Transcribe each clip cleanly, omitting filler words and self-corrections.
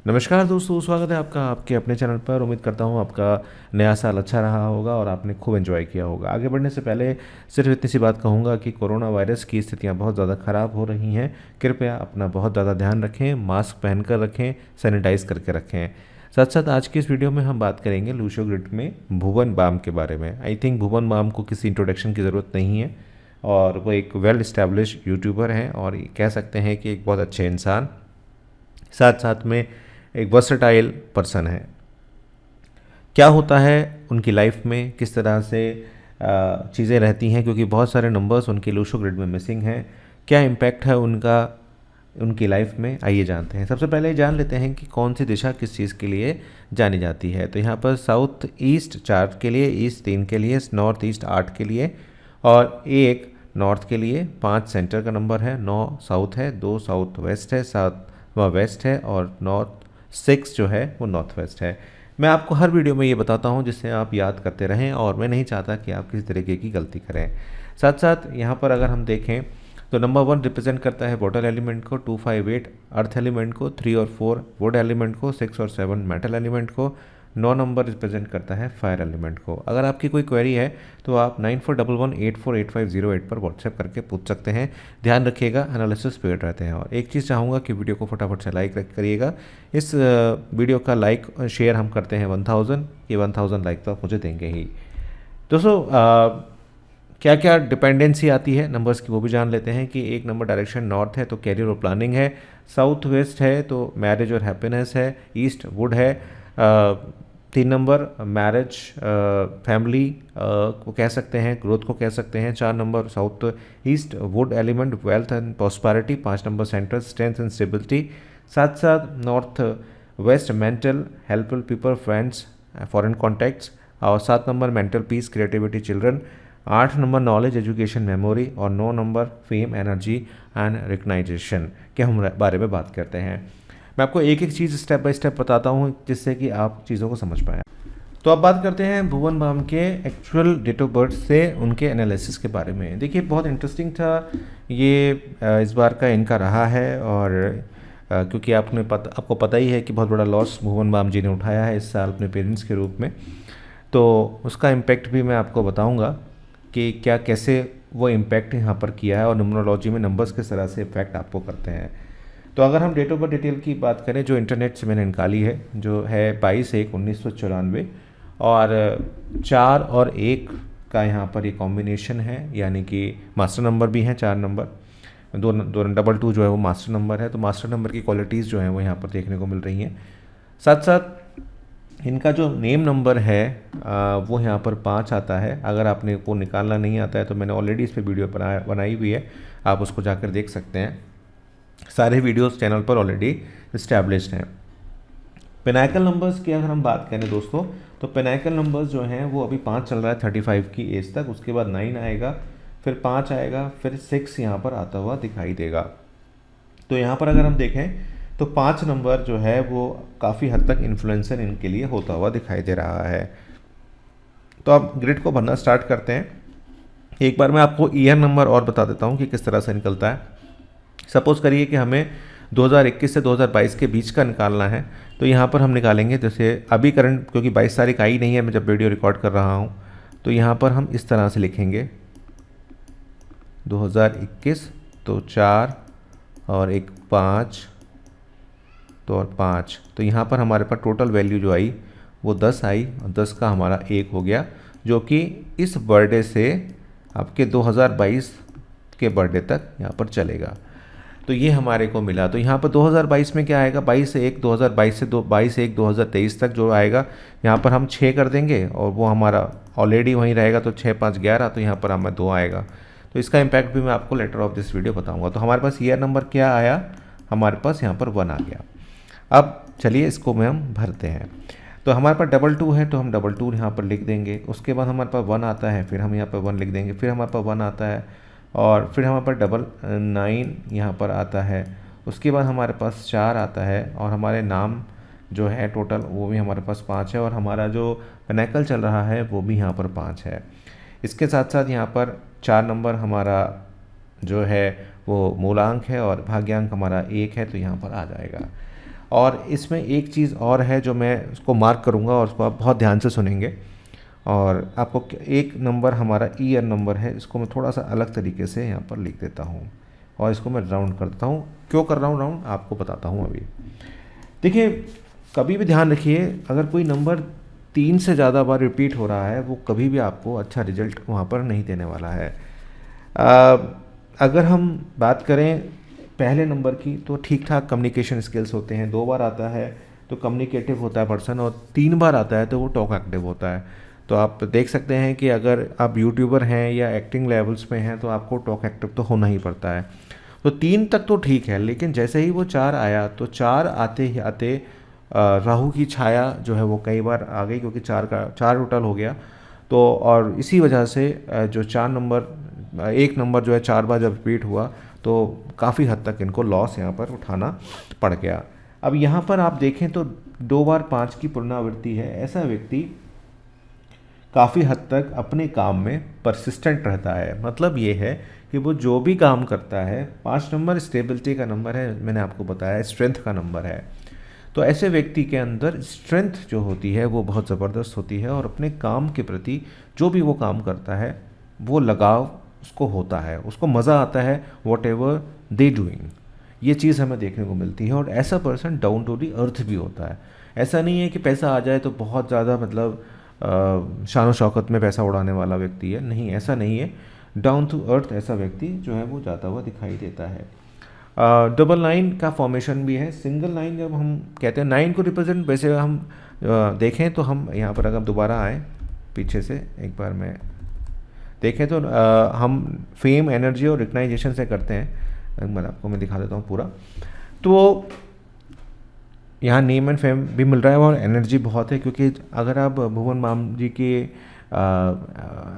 नमस्कार दोस्तों, स्वागत है आपका आपके अपने चैनल पर। उम्मीद करता हूँ आपका नया साल अच्छा रहा होगा और आपने खूब एंजॉय किया होगा। आगे बढ़ने से पहले सिर्फ इतनी सी बात कहूँगा कि कोरोना वायरस की स्थितियाँ बहुत ज़्यादा ख़राब हो रही हैं। कृपया अपना बहुत ज़्यादा ध्यान रखें, मास्क पहन कर रखें, सैनिटाइज करके रखें। साथ साथ आज की इस वीडियो में हम बात करेंगे लूशो ग्रिड में भुवन बाम के बारे में। आई थिंक भुवन बाम को किसी इंट्रोडक्शन की ज़रूरत नहीं है और वो एक वेल इस्टेब्लिश यूट्यूबर हैं और कह सकते हैं कि एक बहुत अच्छे इंसान, साथ साथ में एक वर्सटाइल पर्सन है। क्या होता है उनकी लाइफ में, किस तरह से चीज़ें रहती हैं, क्योंकि बहुत सारे नंबर्स उनके लूशो ग्रिड में मिसिंग हैं। क्या इम्पैक्ट है उनका उनकी लाइफ में, आइए जानते हैं। सबसे पहले जान लेते हैं कि कौन सी दिशा किस चीज़ के लिए जानी जाती है। तो यहाँ पर साउथ ईस्ट 4 के लिए, ईस्ट 3 के लिए, नॉर्थ ईस्ट 8 के लिए और 1 नॉर्थ के लिए, 5 सेंटर का नंबर है, 9 साउथ है, 2 साउथ वेस्ट है, 7 वेस्ट है और नॉर्थ 6 जो है वो नॉर्थ वेस्ट है। मैं आपको हर वीडियो में ये बताता हूँ जिससे आप याद करते रहें और मैं नहीं चाहता कि आप किसी तरीके की गलती करें। साथ साथ यहाँ पर अगर हम देखें तो नंबर 1 रिप्रेजेंट करता है वाटर एलिमेंट को, 2, 5, 8 अर्थ एलिमेंट को, 3 और 4 वुड एलिमेंट को, 6 और 7 मेटल एलिमेंट को, 9 नंबर रिप्रेजेंट करता है फायर एलिमेंट को। अगर आपकी कोई क्वेरी है तो आप 9411848508 पर व्हाट्सएप करके पूछ सकते हैं। ध्यान रखिएगा, एनालिसिस पेड रहते हैं। और एक चीज़ चाहूँगा कि वीडियो को फटाफट से लाइक करिएगा। इस वीडियो का लाइक शेयर हम करते हैं 1000, ये 1000 लाइक तो आप मुझे देंगे ही। दोस्तों क्या क्या डिपेंडेंसी आती है नंबर्स की वो भी जान लेते हैं कि एक नंबर डायरेक्शन नॉर्थ है तो कैरियर और प्लानिंग है, साउथ वेस्ट है तो मैरिज और हैप्पीनेस है, ईस्ट वुड है, 3 नंबर मैरिज फैमिली को कह सकते हैं, ग्रोथ को कह सकते हैं, 4 number south east would element wealth and prosperity, 5 number central strength and stability, साथ साथ north west mental helpful people friends foreign contacts और 7 number mental peace creativity children, 8 number knowledge education memory और 9 number fame energy and recognisation के हम बारे में बात करते हैं। मैं आपको एक एक चीज़ स्टेप बाय स्टेप बताता हूँ जिससे कि आप चीज़ों को समझ पाएँ। तो अब बात करते हैं भुवन बाम के एक्चुअल डेट ऑफ बर्थ से उनके एनालिसिस के बारे में। देखिए बहुत इंटरेस्टिंग था ये इस बार का इनका रहा है और क्योंकि आपको पता ही है कि बहुत बड़ा लॉस भुवन बाम जी ने उठाया है इस साल अपने पेरेंट्स के रूप में। तो उसका इम्पैक्ट भी मैं आपको बताऊंगा कि क्या कैसे वो इम्पैक्ट यहाँ पर किया है और न्यूमरोलॉजी में नंबर्स किस तरह से इफेक्ट आपको करते हैं। तो अगर हम डेट ऑफ बर्थ डिटेल की बात करें जो इंटरनेट से मैंने निकाली है, जो है 22/1/1994 और 4 और 1 का यहाँ पर ये कॉम्बिनेशन है, यानी कि मास्टर नंबर भी हैं 4 नंबर, 2 जो है वो मास्टर नंबर है। तो मास्टर नंबर की क्वालिटीज़ जो हैं वो यहाँ पर देखने को मिल रही हैं। साथ साथ इनका जो नेम नंबर है वो यहाँ पर 5 आता है। अगर आपने को निकालना नहीं आता है तो मैंने ऑलरेडी इस पर वीडियो बनाई हुई है, आप उसको जाकर देख सकते हैं। सारे वीडियोस चैनल पर ऑलरेडी इस्टेब्लिश्ड हैं। पेनाइकल नंबर्स की अगर हम बात करें दोस्तों, तो पेनाइकल नंबर्स जो हैं वो अभी 5 चल रहा है 35 की एज तक, उसके बाद 9 आएगा, फिर 5 आएगा, फिर 6 यहाँ पर आता हुआ दिखाई देगा। तो यहाँ पर अगर हम देखें तो 5 नंबर जो है वो काफ़ी हद तक इन्फ्लुएंसर इनके लिए होता हुआ दिखाई दे रहा है। तो अब ग्रिड को भरना स्टार्ट करते हैं। एक बार मैं आपको ईयर नंबर और बता देता हूँ कि किस तरह से निकलता है। सपोज़ करिए कि हमें 2021 से 2022 के बीच का निकालना है, तो यहाँ पर हम निकालेंगे जैसे अभी करंट, क्योंकि 22 तारीख आई नहीं है मैं जब वीडियो रिकॉर्ड कर रहा हूँ, तो यहाँ पर हम इस तरह से लिखेंगे 2021 तो 4 और एक 5 तो और 5, तो यहाँ पर हमारे पास टोटल वैल्यू जो आई वो 10 आई और 10 का हमारा 1 हो गया, जो कि इस बर्थडे से आपके 2022 के बर्थडे तक यहाँ पर चलेगा। तो ये हमारे को मिला। तो यहाँ पर 2022 में क्या आएगा, 22/1 2022 से 22/1 2023 तक जो आएगा, यहाँ पर हम 6 कर देंगे और वो हमारा ऑलरेडी वहीं रहेगा, तो 6 5 11, तो यहाँ पर हमें 2 आएगा। तो इसका इम्पैक्ट भी मैं आपको लेटर ऑफ दिस वीडियो बताऊँगा। तो हमारे पास ईयर नंबर क्या आया, हमारे पास यहाँ पर 1 आ गया। अब चलिए इसको में हम भरते हैं। तो हमारे पास 22 है तो हम 22 यहाँ पर लिख देंगे, उसके बाद हमारे पास 1 आता है, फिर हम यहाँ पर 1 लिख देंगे, फिर हमारे पास 1 आता है और फिर हमारे पास 9 यहाँ पर आता है, उसके बाद हमारे पास 4 आता है और हमारे नाम जो है टोटल वो भी हमारे पास 5 है और हमारा जो पेनाइकल चल रहा है वो भी यहाँ पर 5 है। इसके साथ साथ यहाँ पर 4 नंबर हमारा जो है वो मूलांक है और भाग्यांक हमारा 1 है, तो यहाँ पर आ जाएगा। और इसमें एक चीज़ और है जो मैं उसको मार्क करूँगा और उसको आप बहुत ध्यान से सुनेंगे। और आपको एक नंबर हमारा ईयर नंबर है, इसको मैं थोड़ा सा अलग तरीके से यहाँ पर लिख देता हूँ और इसको मैं राउंड कर देता हूँ। क्यों कर रहा हूँ राउंड, आपको बताता हूँ अभी। देखिए, कभी भी ध्यान रखिए, अगर कोई नंबर 3 से ज़्यादा बार रिपीट हो रहा है, वो कभी भी आपको अच्छा रिजल्ट वहाँ पर नहीं देने वाला है। अगर हम बात करें पहले नंबर की, तो ठीक ठाक कम्युनिकेशन स्किल्स होते हैं। 2 बार आता है तो कम्युनिकेटिव होता है पर्सन, और 3 बार आता है तो वो टॉक एक्टिव होता है। तो आप देख सकते हैं कि अगर आप यूट्यूबर हैं या एक्टिंग लेवल्स पे हैं तो आपको टॉक एक्टिव तो होना ही पड़ता है। तो 3 तक तो ठीक है, लेकिन जैसे ही वो 4 आया तो 4 आते ही आते राहु की छाया जो है वो कई बार आ गई, क्योंकि 4 टोटल हो गया। तो और इसी वजह से जो 4 नंबर, एक नंबर जो है 4 बार जब रिपीट हुआ तो काफ़ी हद तक इनको लॉस यहाँ पर उठाना पड़ गया। अब यहाँ पर आप देखें तो 2 बार 5 की पुनरावृत्ति है। ऐसा व्यक्ति काफ़ी हद तक अपने काम में परसिस्टेंट रहता है। मतलब ये है कि वो जो भी काम करता है, 5 नंबर स्टेबिलिटी का नंबर है, मैंने आपको बताया स्ट्रेंथ का नंबर है। तो ऐसे व्यक्ति के अंदर स्ट्रेंथ जो होती है वो बहुत ज़बरदस्त होती है, और अपने काम के प्रति जो भी वो काम करता है वो लगाव उसको होता है, उसको मज़ा आता है, वॉट एवर दे डूइंग। ये चीज़ हमें देखने को मिलती है। और ऐसा पर्सन डाउन टू दी अर्थ भी होता है। ऐसा नहीं है कि पैसा आ जाए तो बहुत ज़्यादा मतलब शान शौकत में पैसा उड़ाने वाला व्यक्ति है, नहीं, ऐसा नहीं है। डाउन टू अर्थ ऐसा व्यक्ति जो है वो जाता हुआ दिखाई देता है। डबल 9 का फॉर्मेशन भी है। सिंगल 9 जब हम कहते हैं 9 को रिप्रेजेंट, वैसे हम देखें तो हम यहाँ पर अगर दोबारा आएँ पीछे से एक बार मैं देखें तो हम फेम, एनर्जी और रिकग्नाइजेशन से करते हैं। एक बार आपको मैं दिखा देता हूँ पूरा। तो यहाँ नेम एंड फेम भी मिल रहा है और एनर्जी बहुत है, क्योंकि अगर आप भुवन बाम जी के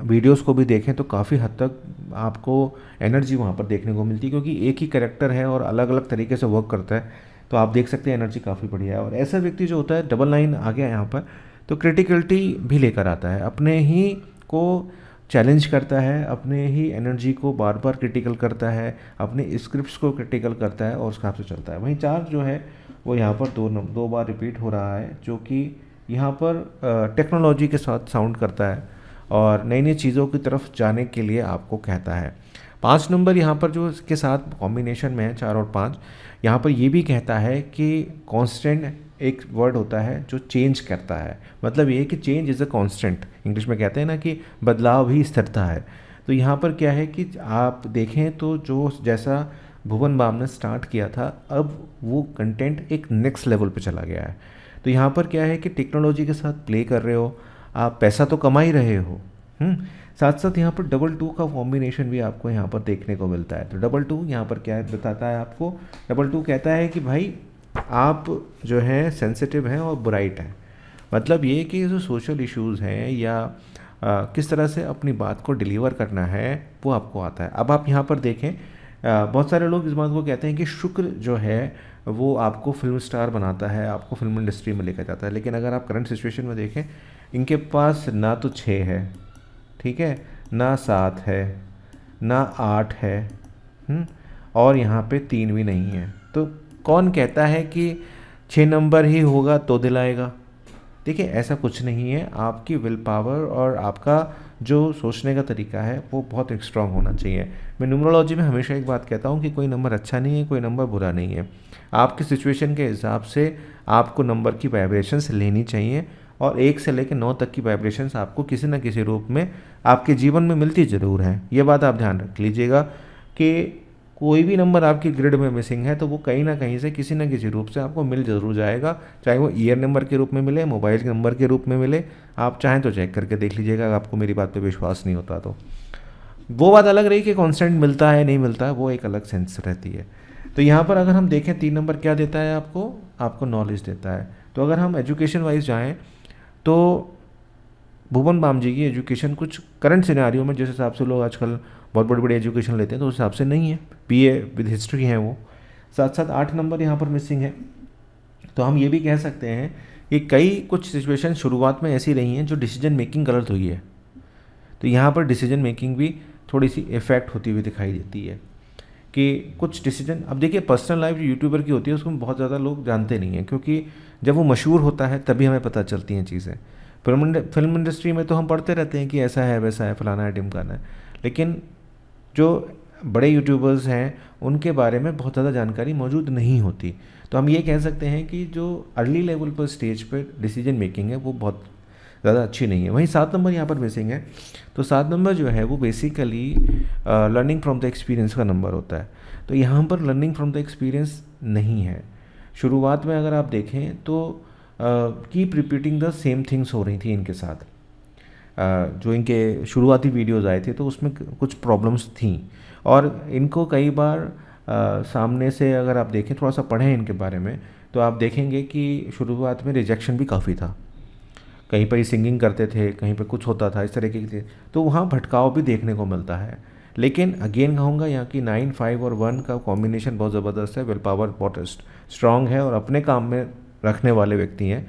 वीडियोस को भी देखें तो काफ़ी हद तक आपको एनर्जी वहाँ पर देखने को मिलती है, क्योंकि एक ही कैरेक्टर है और अलग अलग तरीके से वर्क करता है। तो आप देख सकते हैं एनर्जी काफ़ी बढ़िया है। और ऐसा व्यक्ति जो होता है, डबल 9 आ गया यहाँ पर, तो क्रिटिकलिटी भी लेकर आता है, अपने ही को चैलेंज करता है, अपने ही एनर्जी को बार बार क्रिटिकल करता है, अपने स्क्रिप्ट्स को क्रिटिकल करता है और उसके हिसाब से चलता है। वहीं 4 जो है वो यहाँ पर 2 बार रिपीट हो रहा है, जो कि यहाँ पर टेक्नोलॉजी के साथ साउंड करता है और नई नई चीज़ों की तरफ जाने के लिए आपको कहता है। 5 नंबर यहाँ पर जो इसके साथ कॉम्बिनेशन में है, 4 और 5, यहाँ पर ये भी कहता है कि कांस्टेंट एक वर्ड होता है जो चेंज करता है। मतलब ये कि change is a constant, English में कहते हैं ना कि बदलाव ही स्थिरता है। तो यहाँ पर क्या है कि आप देखें तो जो जैसा भुवन बाम ने स्टार्ट किया था, अब वो कंटेंट एक नेक्स्ट लेवल पे चला गया है। तो यहाँ पर क्या है कि टेक्नोलॉजी के साथ प्ले कर रहे हो, आप पैसा तो कमा ही रहे हो, साथ साथ यहाँ पर डबल 2 का कॉम्बिनेशन भी आपको यहाँ पर देखने को मिलता है। तो डबल 2 यहाँ पर क्या बताता है आपको, डबल 2 कहता है कि भाई आप जो हैं सेंसिटिव हैं और ब्राइट हैं। मतलब ये कि जो सोशल इश्यूज़ हैं या किस तरह से अपनी बात को डिलीवर करना है वो आपको आता है। अब आप यहाँ पर देखें, बहुत सारे लोग इस बात को कहते हैं कि शुक्र जो है वो आपको फिल्म स्टार बनाता है, आपको फिल्म इंडस्ट्री में लेकर जाता है। लेकिन अगर आप करंट सिचुएशन में देखें, इनके पास ना तो 6 है, ठीक है, ना 7 है, ना 8 है, और यहाँ पे 3 भी नहीं है। तो कौन कहता है कि 6 नंबर ही होगा तो दिलाएगा? देखिए, ऐसा कुछ नहीं है। आपकी विल पावर और आपका जो सोचने का तरीका है वो बहुत स्ट्रांग होना चाहिए। मैं न्यूमरोलॉजी में हमेशा एक बात कहता हूँ कि कोई नंबर अच्छा नहीं है, कोई नंबर बुरा नहीं है। आपकी सिचुएशन के हिसाब से आपको नंबर की वाइब्रेशंस लेनी चाहिए, और 1 से लेकर 9 तक की वाइब्रेशंस आपको किसी न किसी रूप में आपके जीवन में मिलती ज़रूर हैं। ये बात आप ध्यान रख लीजिएगा कि कोई भी नंबर आपकी ग्रिड में मिसिंग है तो वो कहीं ना कहीं से किसी न किसी रूप से आपको मिल ज़रूर जाएगा, चाहे वो ईयर नंबर के रूप में मिले, मोबाइल के नंबर के रूप में मिले। आप चाहें तो चेक करके देख लीजिएगा, अगर आपको मेरी बात पे विश्वास नहीं होता तो। वो बात अलग रही कि कांस्टेंट मिलता है नहीं मिलता है, वो एक अलग सेंस रहती है। तो यहाँ पर अगर हम देखें 3 नंबर क्या देता है आपको नॉलेज देता है। तो अगर हम एजुकेशन वाइज जाएँ तो भुवन बाम जी की एजुकेशन कुछ करंट सिनेरियो में जिस हिसाब से लोग आजकल बहुत बड़ी बड़ी एजुकेशन लेते हैं तो उस हिसाब से नहीं है, बीए विद हिस्ट्री है वो। साथ साथ 8 नंबर यहाँ पर मिसिंग है। तो हम ये भी कह सकते हैं कि कई कुछ सिचुएशन शुरुआत में ऐसी रही हैं जो डिसीजन मेकिंग गलत हुई है। तो यहाँ पर डिसीजन मेकिंग भी थोड़ी सी इफेक्ट होती हुई दिखाई देती है। कि कुछ डिसीजन, अब देखिए पर्सनल लाइफ जो यूट्यूबर की होती है उसको बहुत ज़्यादा लोग जानते नहीं हैं, क्योंकि जब वो मशहूर होता है तभी हमें पता चलती हैं चीज़ें। फिल्म इंडस्ट्री में तो हम पढ़ते रहते हैं कि ऐसा है वैसा है फलाना है ढिमकाना है, लेकिन जो बड़े यूट्यूबर्स हैं उनके बारे में बहुत ज़्यादा जानकारी मौजूद नहीं होती। तो हम ये कह सकते हैं कि जो अर्ली लेवल पर स्टेज पर डिसीजन मेकिंग है वो बहुत ज़्यादा अच्छी नहीं है। वहीं 7 नंबर यहाँ पर मिसिंग है। तो 7 नंबर जो है वो basically learning from the experience का नंबर होता है। तो यहाँ पर लर्निंग फ्रॉम द एक्सपीरियंस नहीं है। शुरुआत में अगर आप देखें तो keep repeating the same things हो रही थी इनके साथ। जो इनके शुरुआती वीडियोज़ आए थे तो उसमें कुछ प्रॉब्लम्स थी, और इनको कई बार सामने से अगर आप देखें, थोड़ा सा पढ़ें इनके बारे में, तो आप देखेंगे कि शुरुआत में रिजेक्शन भी काफ़ी था। कहीं पर ही सिंगिंग करते थे, कहीं पे कुछ होता था, इस तरह की थी, तो वहाँ भटकाव भी देखने को मिलता है। लेकिन अगेन कहूँगा यहाँ की 9, 5 और 1 का कॉम्बिनेशन बहुत ज़बरदस्त है। विल पावर बहुत स्ट्रॉन्ग है और अपने काम में रखने वाले व्यक्ति हैं,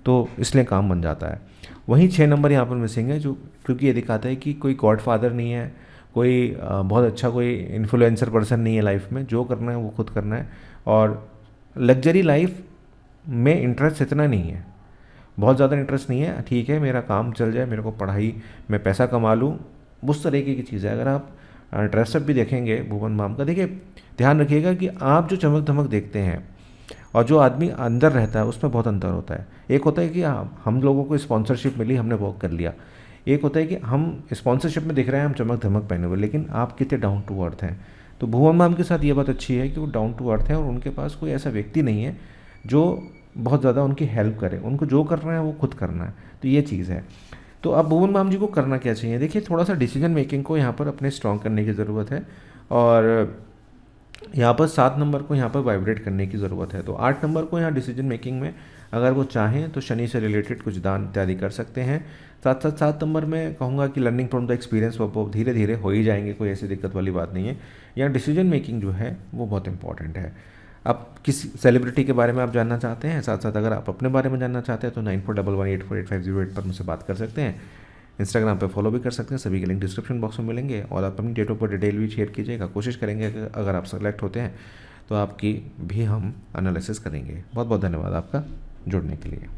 तो इसलिए काम बन जाता है। वहीं 6 नंबर यहाँ पर मिसिंग है, जो क्योंकि ये दिखाता है कि कोई गॉड फादर नहीं है, कोई बहुत अच्छा कोई इन्फ्लुएंसर पर्सन नहीं है लाइफ में, जो करना है वो खुद करना है, और लग्जरी लाइफ में इंटरेस्ट इतना नहीं है, बहुत ज़्यादा इंटरेस्ट नहीं है। ठीक है, मेरा काम चल जाए, मेरे को पढ़ाई में पैसा कमा लूँ, उस तरीके की चीज़ है। अगर आप ड्रेसअप भी देखेंगे भुवन बाम का, देखिए ध्यान रखिएगा कि आप जो चमक धमक देखते हैं और जो आदमी अंदर रहता है उसमें बहुत अंतर होता है। एक होता है कि हम लोगों को स्पॉन्सरशिप मिली, हमने वॉक कर लिया। एक होता है कि हम स्पॉन्सरशिप में दिख रहे हैं, हम चमक धमक पहने हुए, लेकिन आप कितने डाउन टू अर्थ हैं। तो भुवन बाम के साथ ये बात अच्छी है कि वो डाउन टू अर्थ है और उनके पास कोई ऐसा व्यक्ति नहीं है जो बहुत ज़्यादा उनकी हेल्प करे, उनको जो करना है वो खुद करना है। तो ये चीज़ है। तो अब भुवन बाम जी को करना क्या चाहिए? देखिए थोड़ा सा डिसीजन मेकिंग को यहाँ पर अपने स्ट्रॉन्ग करने की ज़रूरत है, और यहाँ पर 7 नंबर को यहाँ पर वाइब्रेट करने की ज़रूरत है। तो 8 नंबर को यहाँ डिसीजन मेकिंग में अगर वो चाहें तो शनि से रिलेटेड कुछ दान इत्यादि कर सकते हैं। साथ साथ 7 नंबर में कहूँगा कि लर्निंग फ्रॉम द एक्सपीरियंस वो धीरे धीरे हो ही जाएंगे, कोई ऐसी दिक्कत वाली बात नहीं है। यहाँ डिसीजन मेकिंग जो है वो बहुत इंपॉर्टेंट है। आप किसी सेलिब्रिटी के बारे में आप जानना चाहते हैं, साथ साथ अगर आप अपने बारे में जानना चाहते हैं तो 9411848508 पर मुझसे बात कर सकते हैं। इंस्टाग्राम पे फॉलो भी कर सकते हैं, सभी के लिंक डिस्क्रिप्शन बॉक्स में मिलेंगे। और आप अपनी डेट ऑफ बर्थ डिटेल भी शेयर कीजिएगा, कोशिश करेंगे कि अगर आप सेलेक्ट होते हैं तो आपकी भी हम एनालिसिस करेंगे। बहुत बहुत धन्यवाद आपका जुड़ने के लिए।